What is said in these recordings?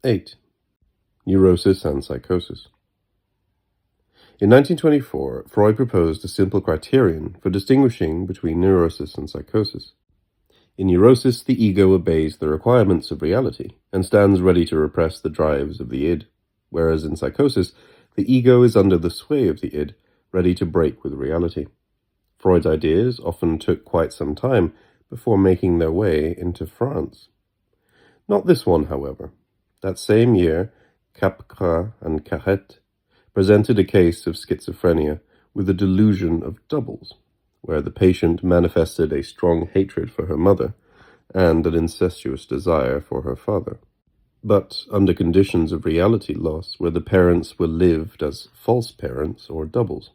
8. Neurosis and Psychosis. In 1924, Freud proposed a simple criterion for distinguishing between neurosis and psychosis. In neurosis, the ego obeys the requirements of reality and stands ready to repress the drives of the id, whereas in psychosis, the ego is under the sway of the id, ready to break with reality. Freud's ideas often took quite some time before making their way into France. Not this one, however. That same year, Capgras and Carrette presented a case of schizophrenia with a delusion of doubles, where the patient manifested a strong hatred for her mother and an incestuous desire for her father, but under conditions of reality loss where the parents were lived as false parents or doubles.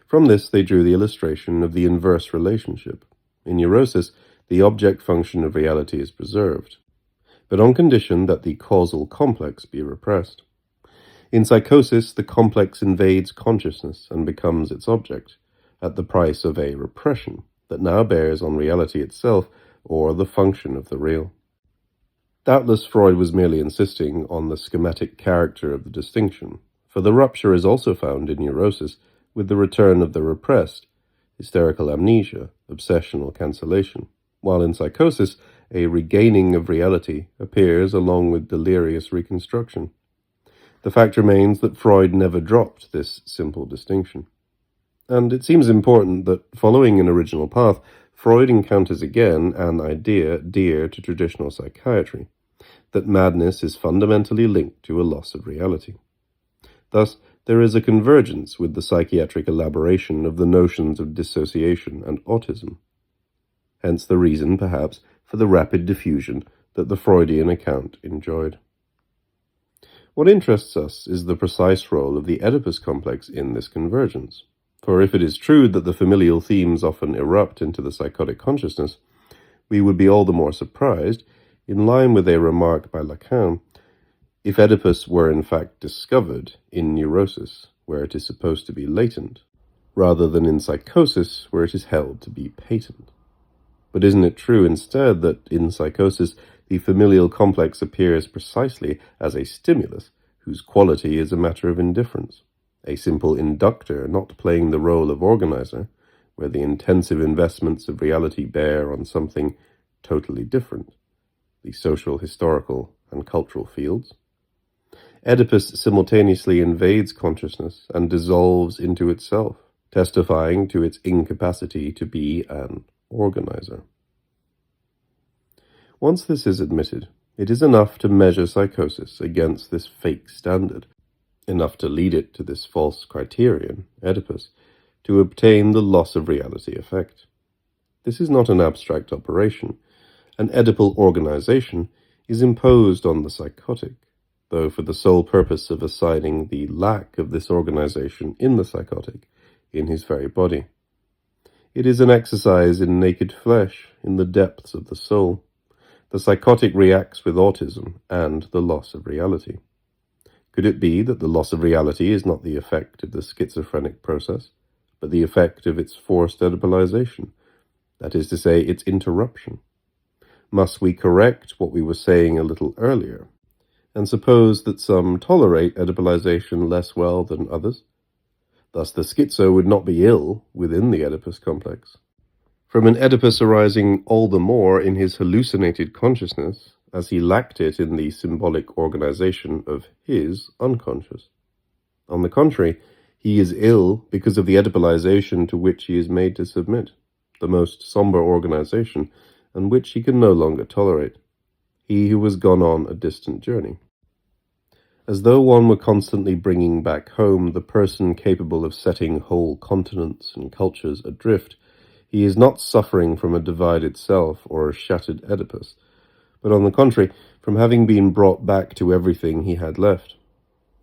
From this they drew the illustration of the inverse relationship. In neurosis, the object function of reality is preserved, but on condition that the causal complex be repressed. In psychosis, the complex invades consciousness and becomes its object, at the price of a repression that now bears on reality itself or the function of the real. Doubtless Freud was merely insisting on the schematic character of the distinction, for the rupture is also found in neurosis with the return of the repressed, hysterical amnesia, obsessional cancellation, while in psychosis a regaining of reality appears along with delirious reconstruction. The fact remains that Freud never dropped this simple distinction. And it seems important that, following an original path, Freud encounters again an idea dear to traditional psychiatry, that madness is fundamentally linked to a loss of reality. Thus, there is a convergence with the psychiatric elaboration of the notions of dissociation and autism. Hence the reason, perhaps, for the rapid diffusion that the Freudian account enjoyed. What interests us is the precise role of the Oedipus complex in this convergence. For if it is true that the familial themes often erupt into the psychotic consciousness, we would be all the more surprised, in line with a remark by Lacan, if Oedipus were in fact discovered in neurosis, where it is supposed to be latent, rather than in psychosis, where it is held to be patent. But isn't it true instead that in psychosis the familial complex appears precisely as a stimulus whose quality is a matter of indifference, a simple inductor not playing the role of organizer, where the intensive investments of reality bear on something totally different, the social, historical, and cultural fields? Oedipus simultaneously invades consciousness and dissolves into itself, testifying to its incapacity to be an organizer. Once this is admitted, it is enough to measure psychosis against this fake standard, enough to lead it to this false criterion, Oedipus, to obtain the loss of reality effect. This is not an abstract operation. An Oedipal organization is imposed on the psychotic, though for the sole purpose of assigning the lack of this organization in the psychotic, in his very body. It is an exercise in naked flesh, in the depths of the soul. The psychotic reacts with autism and the loss of reality. Could it be that the loss of reality is not the effect of the schizophrenic process, but the effect of its forced Oedipalization, that is to say, its interruption? Must we correct what we were saying a little earlier, and suppose that some tolerate Oedipalization less well than others? Thus the schizo would not be ill within the Oedipus complex. From an Oedipus arising all the more in his hallucinated consciousness, as he lacked it in the symbolic organization of his unconscious. On the contrary, he is ill because of the Oedipalization to which he is made to submit, the most somber organization, and which he can no longer tolerate, he who has gone on a distant journey. As though one were constantly bringing back home the person capable of setting whole continents and cultures adrift, he is not suffering from a divided self or a shattered Oedipus, but on the contrary, from having been brought back to everything he had left.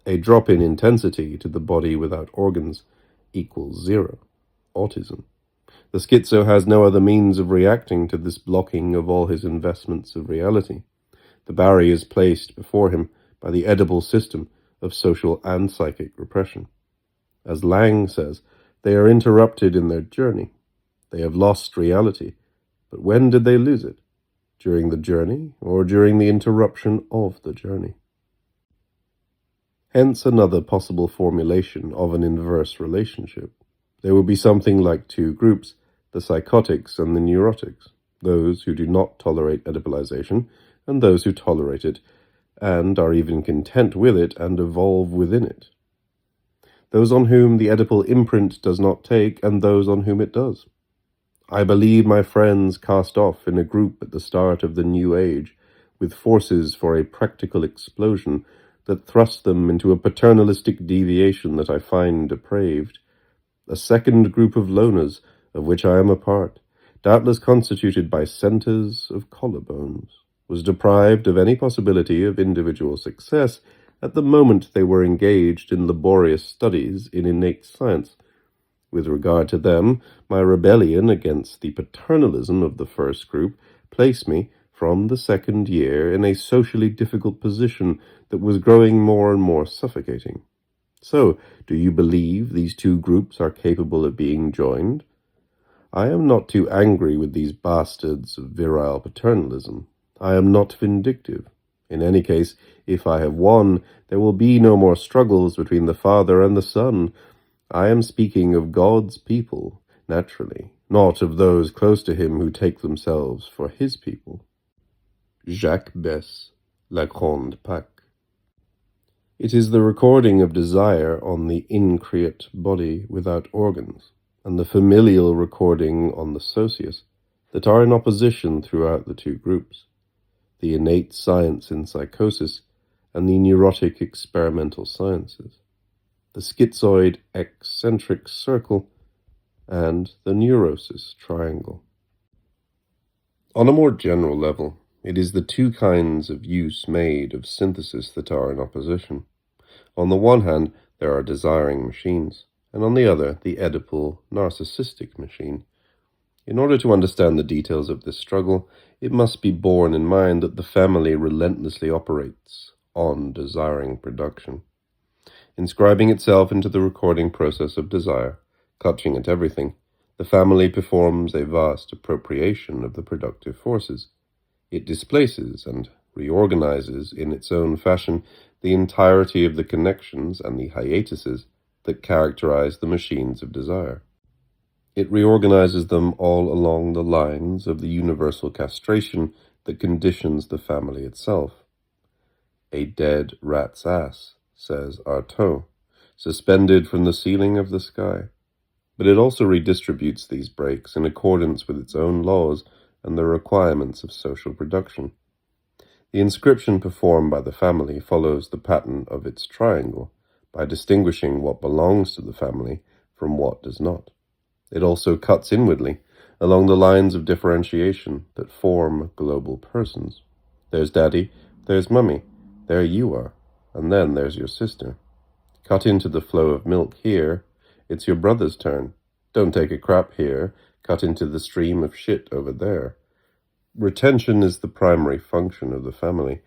A drop in intensity to the body without organs equals zero, autism. The schizo has no other means of reacting to this blocking of all his investments of reality. The barrier is placed before him by the edible system of social and psychic repression. As Laing says, they are interrupted in their journey. They have lost reality. But when did they lose it? during the journey or during the interruption of the journey. Hence another possible formulation of an inverse relationship. There will be something like two groups, the psychotics and the neurotics, those who do not tolerate Oedipalization and those who tolerate it and are even content with it and evolve within it. Those on whom the Oedipal imprint does not take and those on whom it does. I believe my friends cast off in a group at the start of the new age with forces for a practical explosion that thrust them into a paternalistic deviation that I find depraved. A second group of loners, of which I am a part, doubtless constituted by centers of collarbones, was deprived of any possibility of individual success at the moment they were engaged in laborious studies in innate science. With regard to them, my rebellion against the paternalism of the first group placed me, from the second year, in a socially difficult position that was growing more and more suffocating. So, do you believe these two groups are capable of being joined? I am not too angry with these bastards of virile paternalism. I am not vindictive. In any case, if I have won, there will be no more struggles between the father and the son. I am speaking of God's people, naturally, not of those close to him who take themselves for his people. Jacques Besse, La Grande Pâque. It is the recording of desire on the increate body without organs, and the familial recording on the socius, that are in opposition throughout the two groups, the innate science in psychosis and the neurotic experimental sciences, the schizoid eccentric circle and the neurosis triangle. On a more general level, it is the two kinds of use made of synthesis that are in opposition. On the one hand, there are desiring machines, and on the other, the Oedipal narcissistic machine. In order to understand the details of this struggle, it must be borne in mind that the family relentlessly operates on desiring production, inscribing itself into the recording process of desire, clutching at everything. The family performs a vast appropriation of the productive forces. It displaces and reorganizes in its own fashion the entirety of the connections and the hiatuses that characterize the machines of desire. It reorganizes them all along the lines of the universal castration that conditions the family itself. A dead rat's ass, says Artaud, suspended from the ceiling of the sky. But it also redistributes these breaks in accordance with its own laws and the requirements of social production. The inscription performed by the family follows the pattern of its triangle, by distinguishing what belongs to the family from what does not. It also cuts inwardly, along the lines of differentiation that form global persons. There's Daddy, there's Mummy, there you are, and then there's your sister. Cut into the flow of milk here, it's your brother's turn. Don't take a crap here, cut into the stream of shit over there. Retention is the primary function of the family.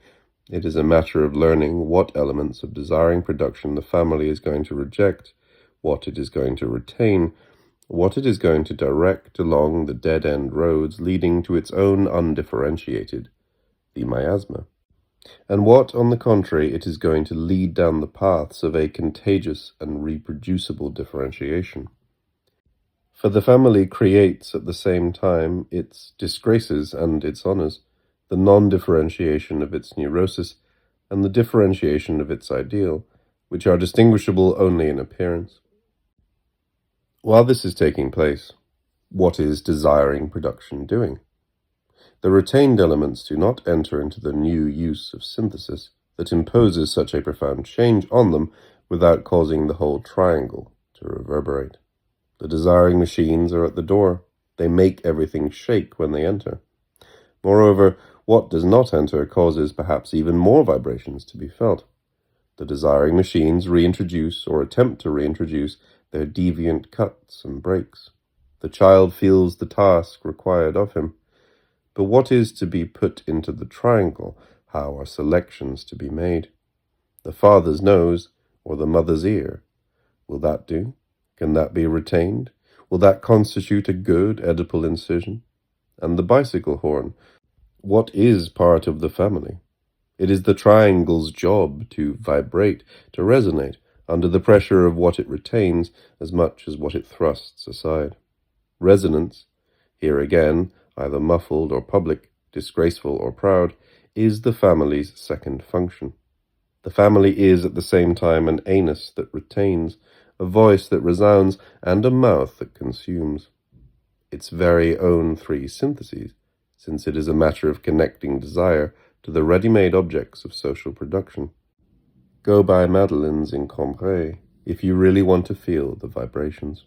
It is a matter of learning what elements of desiring production the family is going to reject, what it is going to retain, what it is going to direct along the dead-end roads leading to its own undifferentiated, the miasma, and what, on the contrary, it is going to lead down the paths of a contagious and reproducible differentiation. For the family creates at the same time its disgraces and its honors, the non-differentiation of its neurosis and the differentiation of its ideal, which are distinguishable only in appearance. While this is taking place, what is desiring production doing? The retained elements do not enter into the new use of synthesis that imposes such a profound change on them without causing the whole triangle to reverberate. The desiring machines are at the door. They make everything shake when they enter. Moreover, what does not enter causes perhaps even more vibrations to be felt. The desiring machines reintroduce or attempt to reintroduce their deviant cuts and breaks. The child feels the task required of him. But what is to be put into the triangle? How are selections to be made? The father's nose or the mother's ear? Will that do? Can that be retained? Will that constitute a good Oedipal incision? And the bicycle horn? what is part of the family? It is the triangle's job to vibrate, to resonate, under the pressure of what it retains as much as what it thrusts aside. Resonance, here again, either muffled or public, disgraceful or proud, is the family's second function. The family is at the same time an anus that retains, a voice that resounds, and a mouth that consumes. Its very own three syntheses, since it is a matter of connecting desire to the ready-made objects of social production. Go buy Madeleines in Cambrai if you really want to feel the vibrations.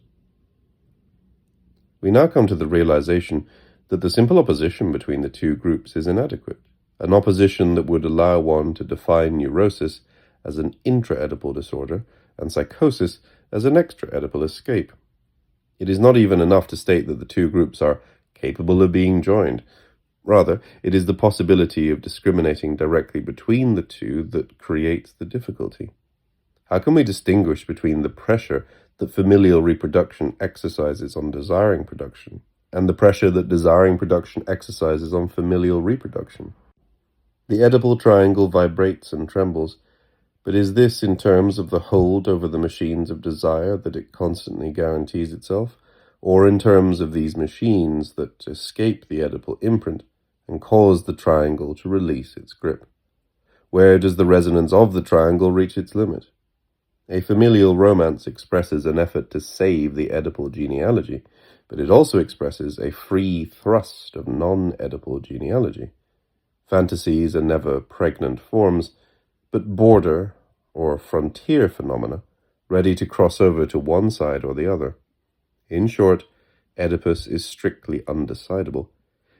We now come to the realization that the simple opposition between the two groups is inadequate, an opposition that would allow one to define neurosis as an intra-Oedipal disorder and psychosis as an extra-Oedipal escape. It is not even enough to state that the two groups are capable of being joined. Rather, it is the possibility of discriminating directly between the two that creates the difficulty. How can we distinguish between the pressure that familial reproduction exercises on desiring production and the pressure that desiring production exercises on familial reproduction? The Oedipal triangle vibrates and trembles, but is this in terms of the hold over the machines of desire that it constantly guarantees itself, or in terms of these machines that escape the Oedipal imprint and cause the triangle to release its grip? Where does the resonance of the triangle reach its limit? A familial romance expresses an effort to save the Oedipal genealogy, but it also expresses a free thrust of non-Oedipal genealogy. Fantasies are never pregnant forms, but border or frontier phenomena, ready to cross over to one side or the other. In short, Oedipus is strictly undecidable.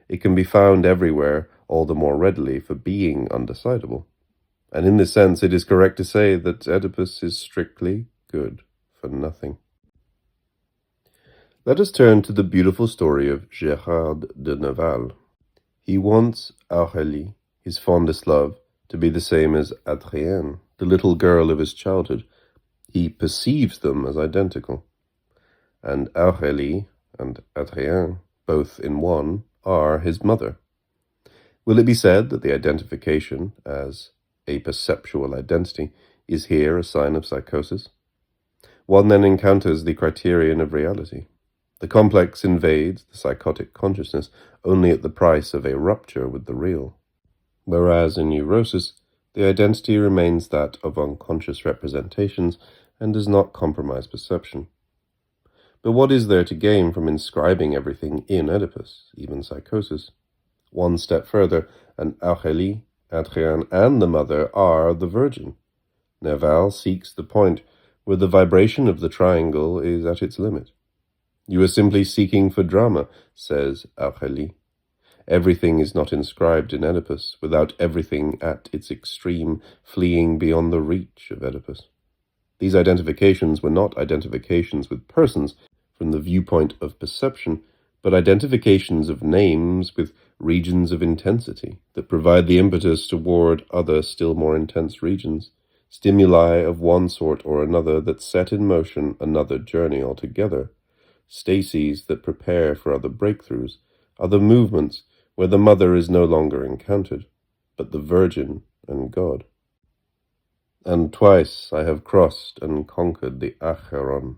It can be found everywhere, all the more readily for being undecidable. And in this sense, it is correct to say that Oedipus is strictly good for nothing. Let us turn to the beautiful story of Gérard de Nerval. He wants Hurley, his fondest love, to be the same as Adrienne, the little girl of his childhood. He perceives them as identical. And Hurley and Adrienne, both in one, are his mother. Will it be said that the identification, as a perceptual identity, is here a sign of psychosis? One then encounters the criterion of reality. The complex invades the psychotic consciousness only at the price of a rupture with the real. Whereas in neurosis, the identity remains that of unconscious representations and does not compromise perception. But what is there to gain from inscribing everything in Oedipus, even psychosis? One step further, and Hurley, Adrienne, and the mother are the virgin. Nerval seeks the point where the vibration of the triangle is at its limit. You are simply seeking for drama, says Hurley. Everything is not inscribed in Oedipus, without everything at its extreme, fleeing beyond the reach of Oedipus. These identifications were not identifications with persons from the viewpoint of perception, but identifications of names with regions of intensity that provide the impetus toward other still more intense regions, stimuli of one sort or another that set in motion another journey altogether, stases that prepare for other breakthroughs, other movements where the mother is no longer encountered, but the Virgin and God. And twice I have crossed and conquered the Acheron.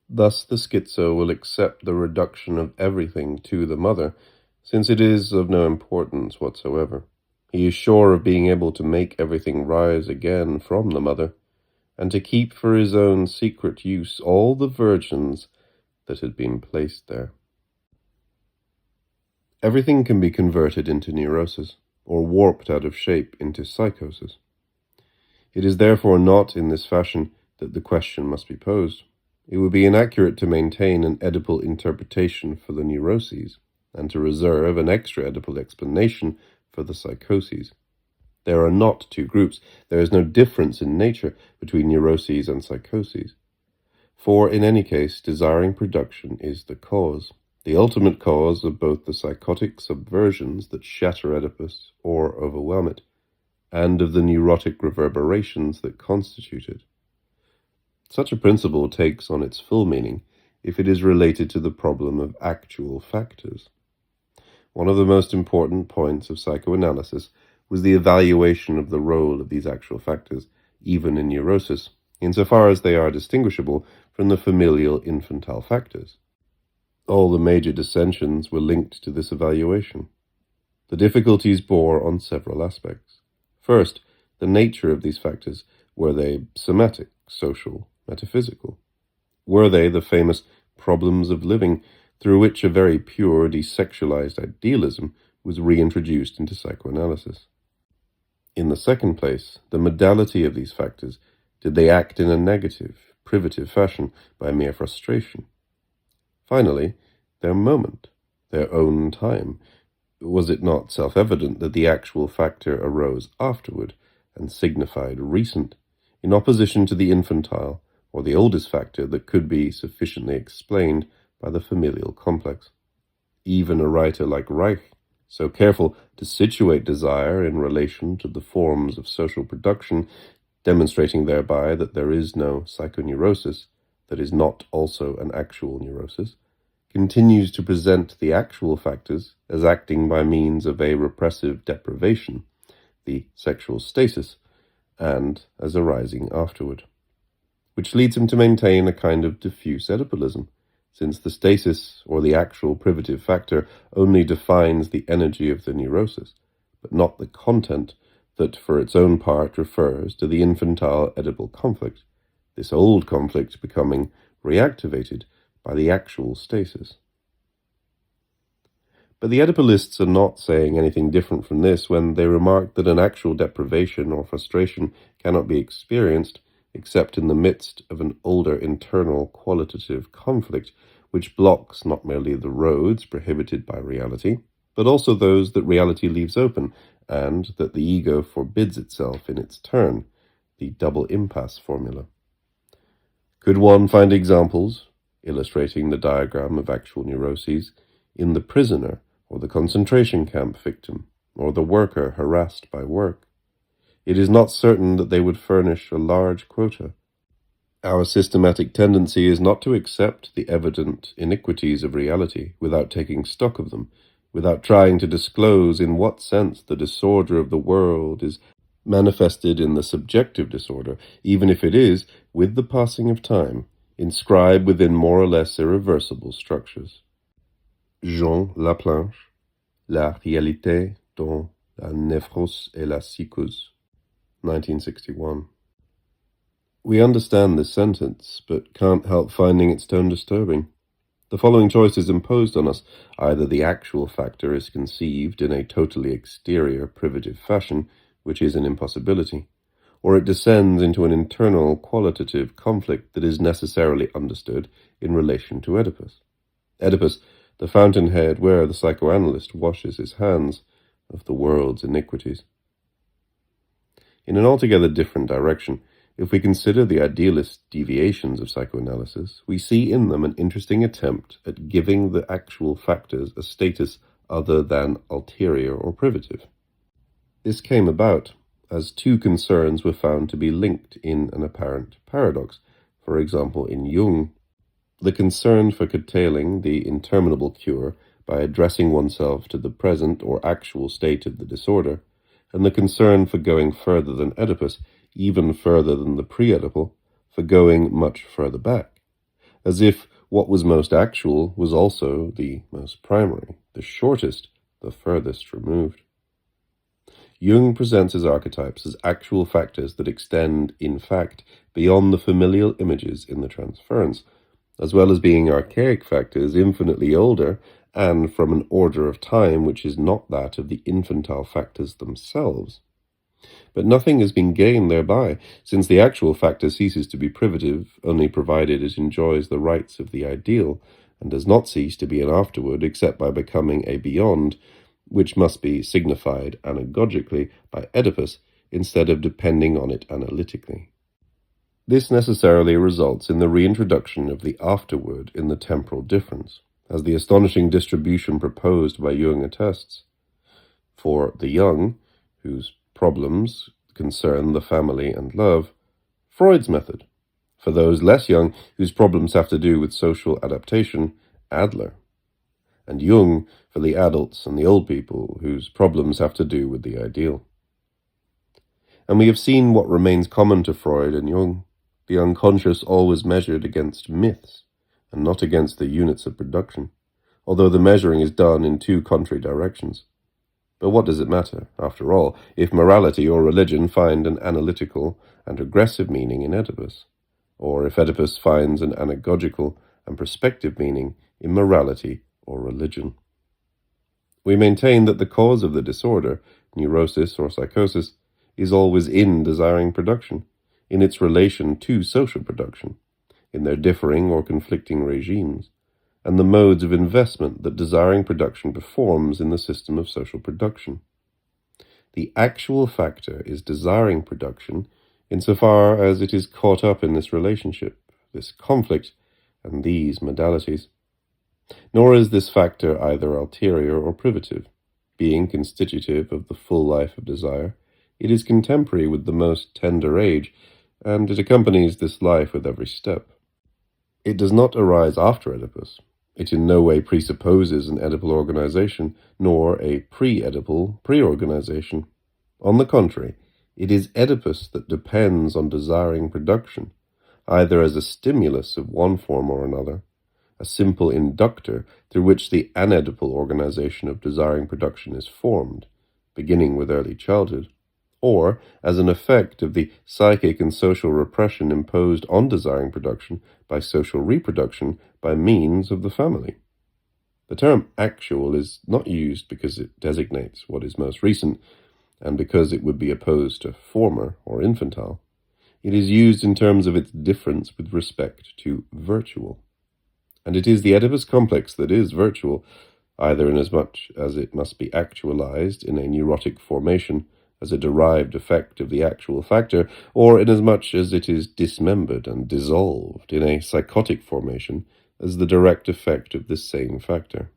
Thus the schizo will accept the reduction of everything to the mother, since it is of no importance whatsoever. He is sure of being able to make everything rise again from the mother, and to keep for his own secret use all the virgins that had been placed there. Everything can be converted into neurosis, or warped out of shape into psychosis. It is therefore not in this fashion that the question must be posed. It would be inaccurate to maintain an Oedipal interpretation for the neuroses, and to reserve an extra Oedipal explanation for the psychoses. There are not two groups. There is no difference in nature between neuroses and psychoses. For in any case, desiring production is the cause, the ultimate cause of both the psychotic subversions that shatter Oedipus or overwhelm it, and of the neurotic reverberations that constitute it. Such a principle takes on its full meaning if it is related to the problem of actual factors. One of the most important points of psychoanalysis was the evaluation of the role of these actual factors, even in neurosis, insofar as they are distinguishable from the familial infantile factors. All the major dissensions were linked to this evaluation. The difficulties bore on several aspects. First, the nature of these factors. Were they somatic, social, metaphysical? Were they the famous problems of living, through which a very pure, desexualized idealism was reintroduced into psychoanalysis? In the second place, the modality of these factors. Did they act in a negative, privative fashion by mere frustration? Finally, their moment, their own time. Was it not self-evident that the actual factor arose afterward and signified recent, in opposition to the infantile, or the oldest factor that could be sufficiently explained by the familial complex? Even a writer like Reich, so careful to situate desire in relation to the forms of social production, demonstrating thereby that there is no psychoneurosis that is not also an actual neurosis, continues to present the actual factors as acting by means of a repressive deprivation, the sexual stasis, and as arising afterward, which leads him to maintain a kind of diffuse Oedipalism, since the stasis, or the actual privative factor, only defines the energy of the neurosis, but not the content that for its own part refers to the infantile Oedipal conflict, this old conflict becoming reactivated by the actual stasis. But the Oedipalists are not saying anything different from this when they remark that an actual deprivation or frustration cannot be experienced except in the midst of an older internal qualitative conflict which blocks not merely the roads prohibited by reality, but also those that reality leaves open and that the ego forbids itself in its turn, the double impasse formula. Could one find examples, illustrating the diagram of actual neuroses, in the prisoner or the concentration camp victim, or the worker harassed by work? It is not certain that they would furnish a large quota. Our systematic tendency is not to accept the evident iniquities of reality without taking stock of them, without trying to disclose in what sense the disorder of the world is manifested in the subjective disorder, even if it is, with the passing of time, inscribed within more or less irreversible structures. Jean Laplanche, La réalité dans la névrose et la psychose, 1961. We understand this sentence, but can't help finding its tone disturbing. The following choice is imposed on us. Either the actual factor is conceived in a totally exterior privative fashion, which is an impossibility, or it descends into an internal qualitative conflict that is necessarily understood in relation to Oedipus. Oedipus, the fountainhead where the psychoanalyst washes his hands of the world's iniquities. In an altogether different direction, if we consider the idealist deviations of psychoanalysis, we see in them an interesting attempt at giving the actual factors a status other than ulterior or privative. This came about as two concerns were found to be linked in an apparent paradox. For example, in Jung, the concern for curtailing the interminable cure by addressing oneself to the present or actual state of the disorder, and the concern for going further than Oedipus, even further than the pre-Oedipal, for going much further back, as if what was most actual was also the most primary, the shortest, the furthest removed. Jung presents his archetypes as actual factors that extend, in fact, beyond the familial images in the transference, as well as being archaic factors infinitely older and from an order of time which is not that of the infantile factors themselves. But nothing has been gained thereby, since the actual factor ceases to be privative only provided it enjoys the rights of the ideal, and does not cease to be an afterward except by becoming a beyond, which must be signified anagogically by Oedipus instead of depending on it analytically. This necessarily results in the reintroduction of the afterward in the temporal difference, as the astonishing distribution proposed by Jung attests. For the young, whose problems concern the family and love, Freud's method. For those less young, whose problems have to do with social adaptation, Adler. and Jung for the adults and the old people whose problems have to do with the ideal. And we have seen what remains common to Freud and Jung, the unconscious always measured against myths, and not against the units of production, although the measuring is done in two contrary directions. But what does it matter, after all, if morality or religion find an analytical and regressive meaning in Oedipus, or if Oedipus finds an anagogical and prospective meaning in morality or religion? We maintain that the cause of the disorder, neurosis or psychosis, is always in desiring production, in its relation to social production, in their differing or conflicting regimes, and the modes of investment that desiring production performs in the system of social production. The actual factor is desiring production insofar as it is caught up in this relationship, this conflict, and these modalities. Nor is this factor either ulterior or privative. Being constitutive of the full life of desire, it is contemporary with the most tender age, and it accompanies this life with every step. It does not arise after Oedipus. It in no way presupposes an Oedipal organization, nor a pre-Oedipal pre-organization. On the contrary, it is Oedipus that depends on desiring production, either as a stimulus of one form or another, a simple inductor through which the anedipal organization of desiring production is formed, beginning with early childhood, or as an effect of the psychic and social repression imposed on desiring production by social reproduction by means of the family. The term actual is not used because it designates what is most recent, and because it would be opposed to former or infantile. It is used in terms of its difference with respect to virtual. And it is the Oedipus complex that is virtual, either inasmuch as it must be actualized in a neurotic formation as a derived effect of the actual factor, or inasmuch as it is dismembered and dissolved in a psychotic formation as the direct effect of this same factor.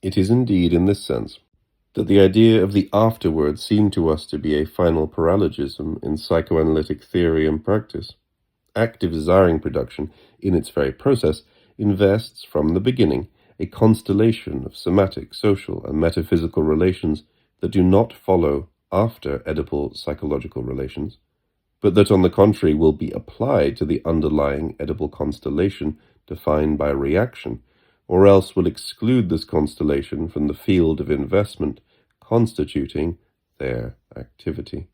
It is indeed in this sense that the idea of the afterward seemed to us to be a final paralogism in psychoanalytic theory and practice. Active desiring production, in its very process, invests from the beginning a constellation of somatic, social, and metaphysical relations that do not follow after Oedipal psychological relations, but that on the contrary will be applied to the underlying Oedipal constellation defined by reaction, or else will exclude this constellation from the field of investment constituting their activity.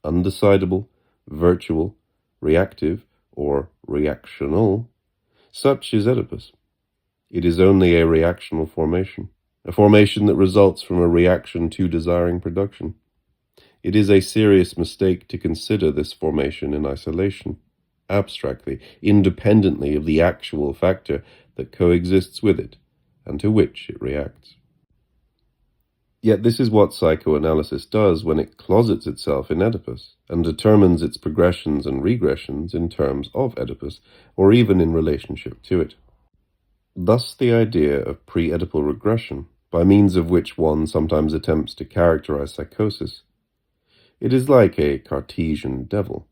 Undecidable, virtual, reactive, or reactional, such is Oedipus. It is only a reactional formation, a formation that results from a reaction to desiring production. It is a serious mistake to consider this formation in isolation, abstractly, independently of the actual factor that coexists with it and to which it reacts. Yet this is what psychoanalysis does when it closets itself in Oedipus and determines its progressions and regressions in terms of Oedipus, or even in relationship to it. Thus the idea of pre-Oedipal regression, by means of which one sometimes attempts to characterize psychosis. It is like a Cartesian devil.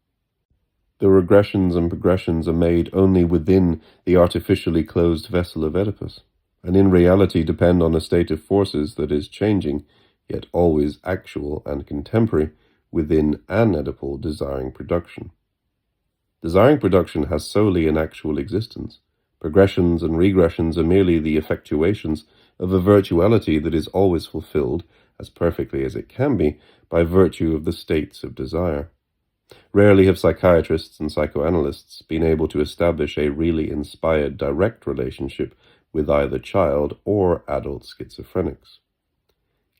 The regressions and progressions are made only within the artificially closed vessel of Oedipus, and in reality depend on a state of forces that is changing, yet always actual and contemporary, within an Oedipal desiring production. Desiring production has solely an actual existence. Progressions and regressions are merely the effectuations of a virtuality that is always fulfilled, as perfectly as it can be, by virtue of the states of desire. Rarely have psychiatrists and psychoanalysts been able to establish a really inspired direct relationship with either child or adult schizophrenics.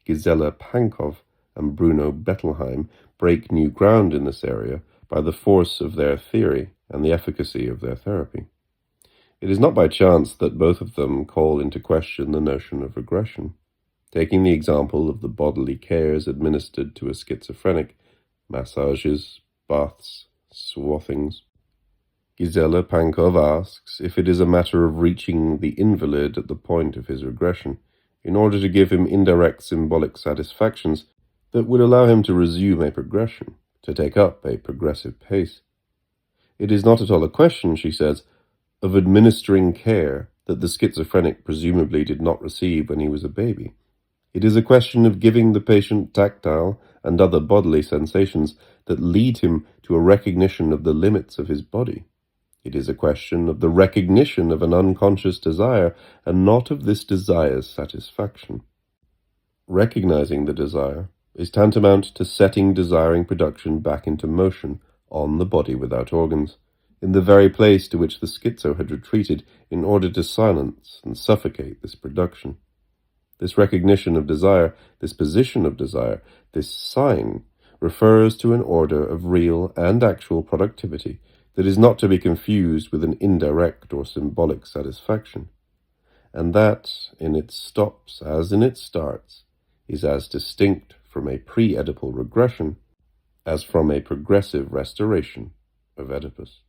Gisela Pankow and Bruno Bettelheim break new ground in this area by the force of their theory and the efficacy of their therapy. It is not by chance that both of them call into question the notion of regression. Taking the example of the bodily cares administered to a schizophrenic, massages, baths, swathings, Gisela Pankow asks if it is a matter of reaching the invalid at the point of his regression, in order to give him indirect symbolic satisfactions that would allow him to resume a progression, to take up a progressive pace. It is not at all a question, she says, of administering care that the schizophrenic presumably did not receive when he was a baby. It is a question of giving the patient tactile and other bodily sensations that lead him to a recognition of the limits of his body. It is a question of the recognition of an unconscious desire and not of this desire's satisfaction. Recognizing the desire is tantamount to setting desiring production back into motion on the body without organs, in the very place to which the schizo had retreated in order to silence and suffocate this production. This recognition of desire, this position of desire, this sign, refers to an order of real and actual productivity that is not to be confused with an indirect or symbolic satisfaction, and that, in its stops as in its starts, is as distinct from a pre-Oedipal regression as from a progressive restoration of Oedipus.